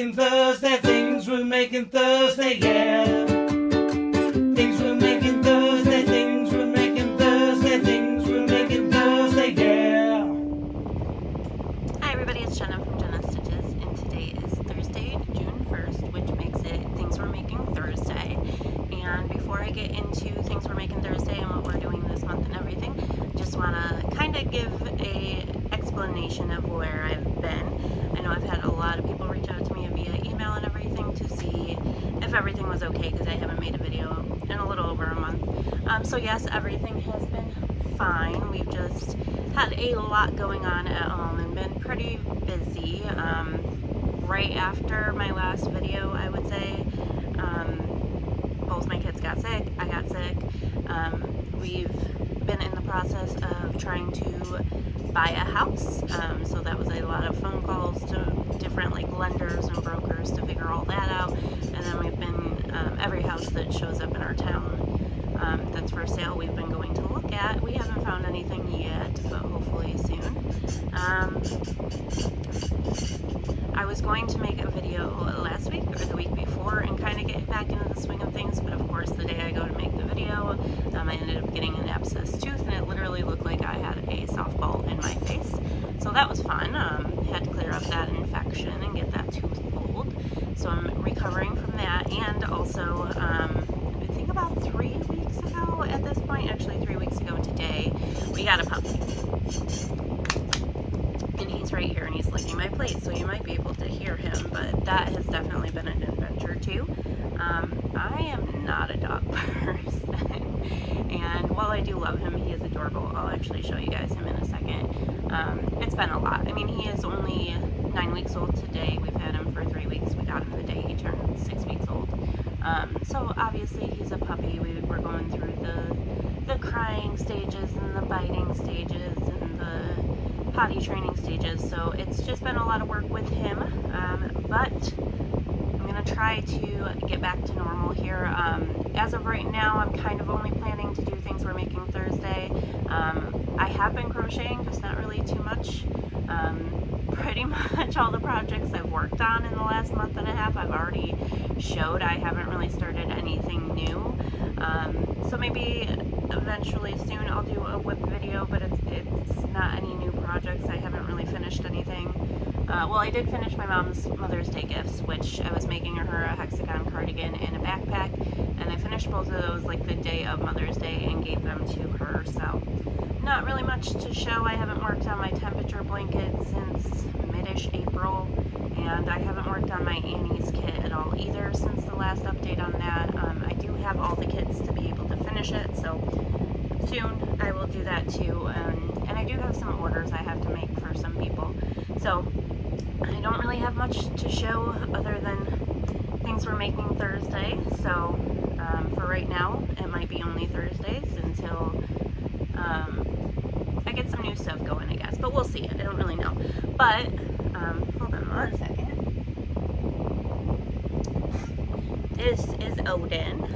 making Thursday, things we're making Thursday, yeah. Things we're making Thursday, things we're making Thursday, things we're making Thursday, yeah. Hi everybody, it's Jenna from Jenna Stitches, and today is Thursday, June 1st, which makes it Things We're Making Thursday. And before I get into Things We're Making Thursday and what we're doing this month and everything, just want to kind of give a explanation of where I've been. I know I've had a lot of people reach out to me via email and everything to see if everything was okay, because I haven't made a video in a little over a month. So yes, everything has been fine. We've just had a lot going on at home and been pretty busy. Right after my last video, I would say, both my kids got sick, I got sick. We've been in the process of trying to buy a house, so that was a lot of phone calls to different lenders and brokers to figure all that out. And then we've been every house that shows up in our town that's for sale, we've been going to look at. We haven't found anything yet, but hopefully soon. I was going to make a video last week or the week before and kind of get back into the swing of things, but of course the day I go to make the video, I ended up getting an abscess tooth, and it literally looked like I had a softball in my face. So that was fun. Had to clear up that infection and get that tooth pulled. So I'm recovering from that, and also I think about 3 weeks ago at this point, actually 3 weeks ago today, we got a puppy. And he's right here and he's licking my plate, so you might be able to hear him, but that has definitely been an adventure too. I am not a dog person, and while I do love him, he is adorable. I'll actually show you guys him in a second. It's been a lot. I mean, he is only 9 weeks old today. We've had him for 3 weeks. We got him the day he turned 6 weeks old. So obviously he's a puppy. We're going through the crying stages and the biting stages and the potty training stages, so it's just been a lot of work with him, but I'm going to try to get back to normal here. As of right now, I'm kind of only planning to do Things We're Making Thursday. I have been crocheting, just not really too much. Pretty much all the projects I've worked on in the last month and a half I've already showed. I haven't really started anything new, so maybe eventually soon I'll do a whip video, but it's not any new projects. I haven't really finished anything. Well, I did finish my mom's Mother's Day gifts, which I was making her a hexagon cardigan and a backpack, and I finished both of those the day of Mother's Day and gave them to her, so not really much to show. I haven't worked on my temperature blanket since mid-ish April, and I haven't worked on my Annie's kit at all either since the last update on that. I do have all the kits to be able to finish it, so soon I will do that too, and I do have some orders I have to make for some people, so I don't really have much to show other than Things We're Making Thursday. So for right now it might be only Thursdays until I get some new stuff going, I guess, but we'll see. I don't really know, but hold on one second. This is Odin.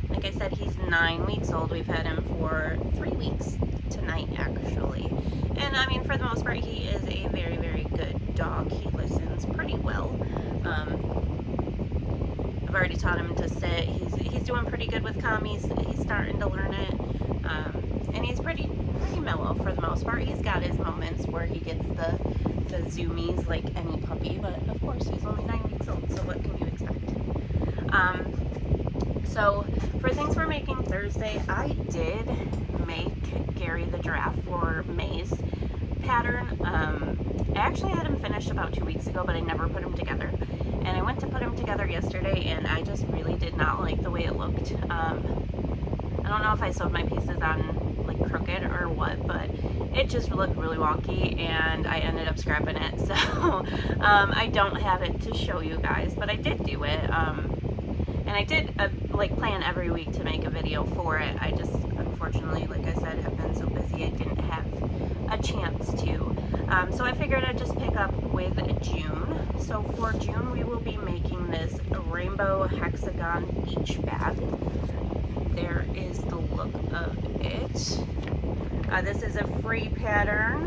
Like I said, he's 9 weeks old. We've had him for 3 weeks tonight, actually. And I mean, for the most part, he is a very, very good dog. He listens pretty well. I've already taught him to sit. He's doing pretty good with calm. He's starting to learn it. And he's pretty mellow for the most part. He's got his moments where he gets the zoomies like any puppy, but of course he's only 9 weeks old, so what can you expect? So for Things We're Making Thursday, I did make Gary the giraffe for May's pattern. I actually had him finished about 2 weeks ago, but I never put him together. And I went to put him together yesterday, and I just really did not like the way it looked. I don't know if I sewed my pieces on crooked or what, but it just looked really wonky, and I ended up scrapping it. So I don't have it to show you guys, but I did do it. And I did plan every week to make a video for it. I just, unfortunately, like I said, have been so busy I didn't have a chance to. So I figured I'd just pick up with June. So for June, we will be making this rainbow hexagon beach bag. There is the look of it. This is a free pattern,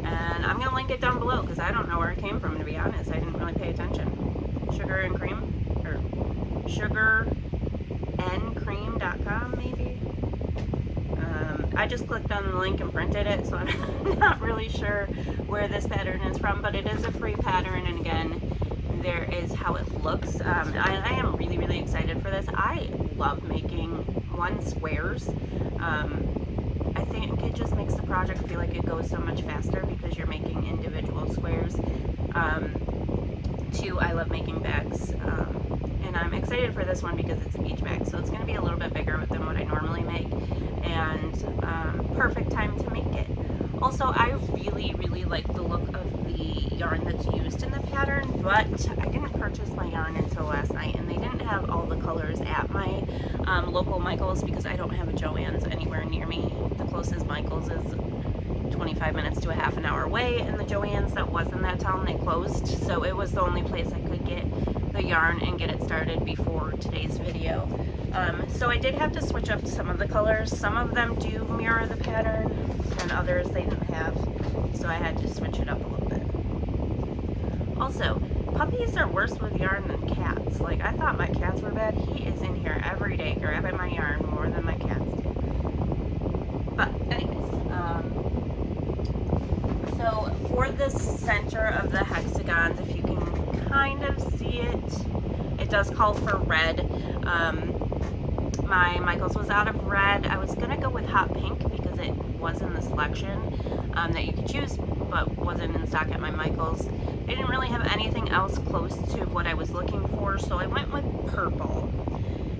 and I'm going to link it down below because I don't know where it came from, to be honest. I didn't Sugar and Cream, or sugarandcream.com maybe. I just clicked on the link and printed it, so I'm not really sure where this pattern is from, but it is a free pattern, and again, there is how it looks. I am really, really excited for this. I love making squares. I think it just makes the project feel like it goes so much faster because you're making individual squares. Two, I love making bags, and I'm excited for this one because it's a beach bag, so it's going to be a little bit bigger than what I normally make, and perfect time to make it. Also, I really, really like the look of the yarn that's used in the pattern, but I didn't purchase my yarn until last night, and they didn't have all the colors at my local Michael's because I don't have a Joann's anywhere near me. The closest Michael's is 25 minutes to a half an hour away, and the Joann's that was in that town, they closed, so it was the only place I could get the yarn and get it started before today's video. So I did have to switch up some of the colors. Some of them do mirror the pattern, and others they didn't have, so I had to switch it up a little bit. Also, puppies are worse with yarn than cats. Like, I thought my cats were bad. He is in here every day grabbing my yarn more than my cats do. But anyways, so for the center of the hexagons, if you can kind of see it, it does call for red. My Michael's was out of red. I was gonna go with hot pink because it was in the selection that you could choose, but wasn't in stock at my Michael's. They didn't really have anything else close to what I was looking for, so I went with purple.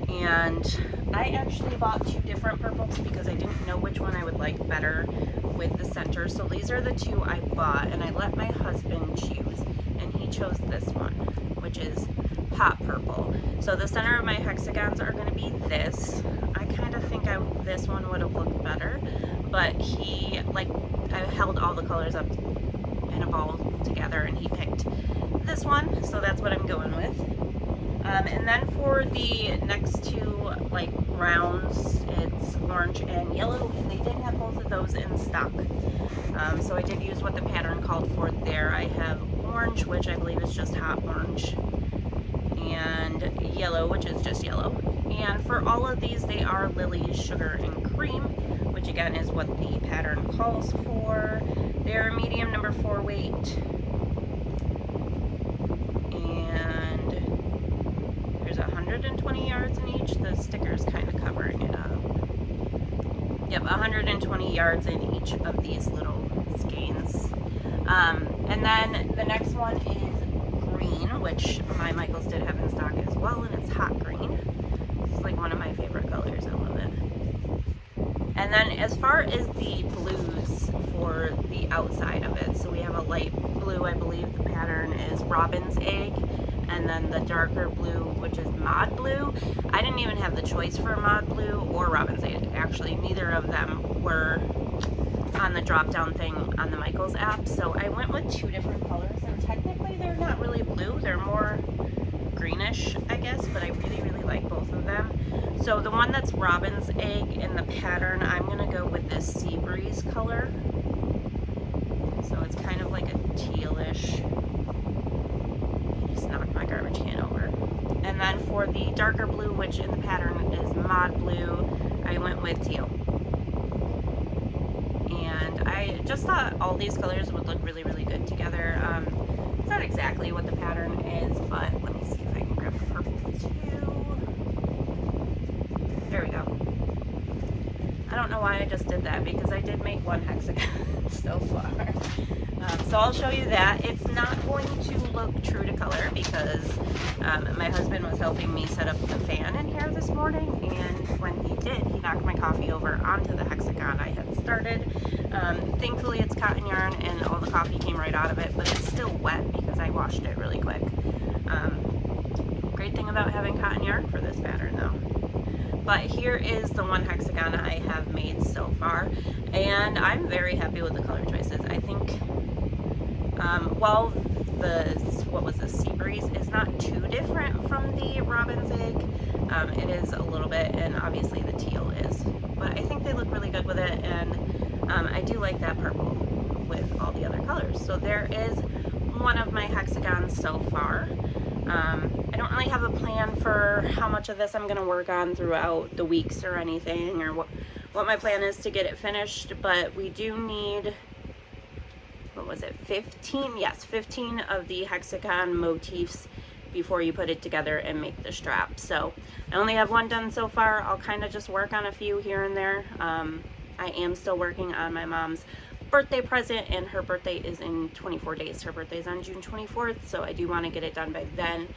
And I actually bought two different purples because I didn't know which one I would like better with the center. So these are the two I bought, and I let my husband choose, and he chose this one, which is hot purple. So the center of my hexagons are going to be this. I kind of think this one would have looked better, but I held all the colors up in a ball together, and he picked this one, so that's what I'm going with. And then for the next two rounds, it's orange and yellow, and they did have both of those in stock. So I did use what the pattern called for there. I have orange, which I believe is just hot orange, and yellow, which is just yellow. And for all of these, they are Lily's Sugar and Cream, which again is what the pattern calls for. They're medium number 4 weight. And there's 120 yards in each. The sticker's kind of covering it up. Yep, 120 yards in each of these little skeins. And then the next one is green, which my Michael's did have in stock as well, and it's hot green. It's like one of my favorite colors. I love it. And then as far as the blues for the outside of it, so we have a light blue, I believe the pattern is Robin's Egg, and then the darker blue, which is Mod Blue. I didn't even have the choice for Mod Blue or Robin's Egg, actually. Neither of them were on the drop-down thing on the Michael's app, so I went with two different colors, and technically they're not really blue, they're more greenish, I guess, but I really, really like both of them. So the one that's Robin's Egg in the pattern, I'm going to go with this Sea Breeze color. So it's kind of like a tealish. I just knocked my garbage can over. And then for the darker blue, which in the pattern is Mod Blue, I went with teal. And I just thought all these colors would look really, really good together. It's not exactly what the pattern is, but let me see if I can grab the purple too. There we go. I don't know why I just did that, because I did make one hexagon so far. So I'll show you that. It's not going to look true to color because my husband was helping me set up the fan in here this morning, and when he did, he knocked my coffee over onto the hexagon I had started. Thankfully it's cotton yarn and all the coffee came right out of it, but it's still wet because I washed it really quick. Great thing about having cotton yarn for this pattern though. But here is the one hexagon I have made so far, and I'm very happy with the color choices. I think while the Sea Breeze is not too different from the Robin's Egg, it is a little bit, and obviously the teal is, but I think they look really good with it, and I do like that purple with all the other colors. So there is one of my hexagons so far. sure how much of this I'm going to work on throughout the weeks or anything, or what my plan is to get it finished, but we do need, what was it, 15? Yes, 15 of the hexagon motifs before you put it together and make the strap. So I only have one done so far. I'll kind of just work on a few here and there. I am still working on my mom's birthday present, and her birthday is in 24 days. Her birthday is on June 24th, so I do want to get it done by then.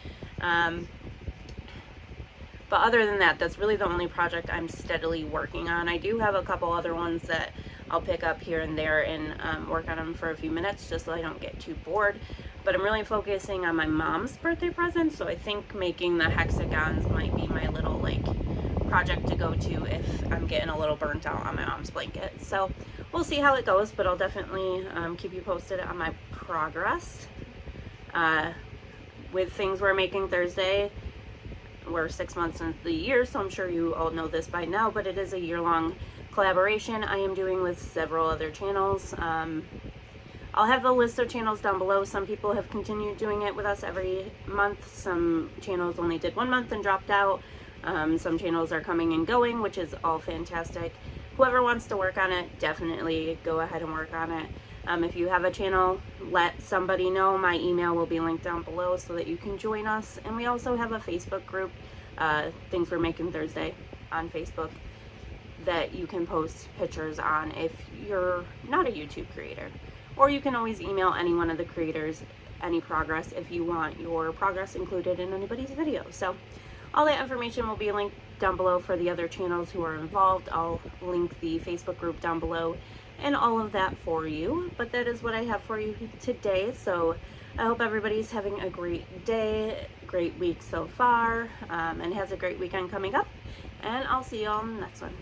But other than that, that's really the only project I'm steadily working on. I do have a couple other ones that I'll pick up here and there and work on them for a few minutes just so I don't get too bored. But I'm really focusing on my mom's birthday present, so I think making the hexagons might be my little like project to go to if I'm getting a little burnt out on my mom's blanket. So we'll see how it goes, but I'll definitely keep you posted on my progress. With things we're making Thursday, we're 6 months into the year, so I'm sure you all know this by now, but it is a year-long collaboration I am doing with several other channels. I'll have the list of channels down below. Some people have continued doing it with us every month. Some channels only did 1 month and dropped out. Some channels are coming and going, which is all fantastic. Whoever wants to work on it, definitely go ahead and work on it. If you have a channel, let somebody know. My email will be linked down below so that you can join us. And we also have a Facebook group, Things We're Making Thursday on Facebook, that you can post pictures on if you're not a YouTube creator. Or you can always email any one of the creators any progress if you want your progress included in anybody's video. So all that information will be linked down below for the other channels who are involved. I'll link the Facebook group down below and all of that for you. But that is what I have for you today. So I hope everybody's having a great day, great week so far, and has a great weekend coming up. And I'll see you all in the next one.